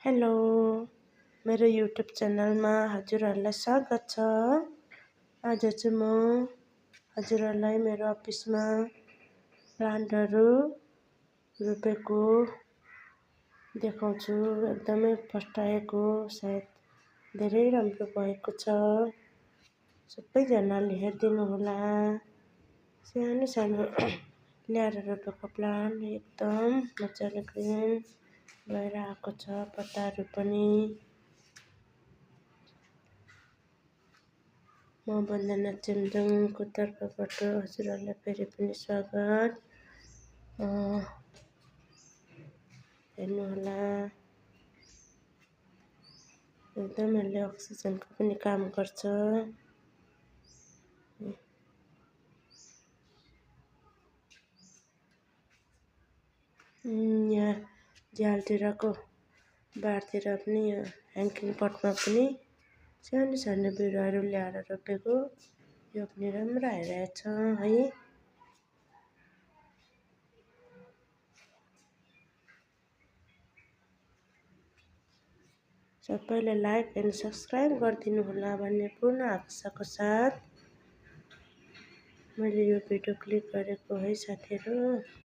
Hello, मेरो YouTube च्यानलमा हजुरहरूलाई स्वागत छ। आज चाहिँ म हजुरहरूलाई मेरो अफिसमा प्लान्टहरू रोपेको देखाउँछु। एकदमै फस्टाएको, सायद धेरै राम्रो भएको छ। सबैजनाले हेरिदिनु होला। सानो सानो ल्याएर रोपेको प्लान्ट एकदम मजाले ग्रिन भएर आएको छ। पत्ताहरू पनि। म वन्दना चेम्जोङको तर्फबाट हजुरहरूलाई फेरि पनि स्वागत। हेर्नुहोला, एकदमै अक्सिजनको पनि काम गर्छ। यहाँ झ्यालतिरको बारतिर पनि ह्याङ्गिङ पटमा पनि सानो सानो बिरुवाहरू ल्याएर रोपेको। यो पनि राम्रो आइरहेछ है। सबैले लाइक एन्ड सब्सक्राइब गरिदिनु होला भन्ने पूर्ण आशाको साथ मैले यो भिडियो क्लिक गरेको है साथीहरू।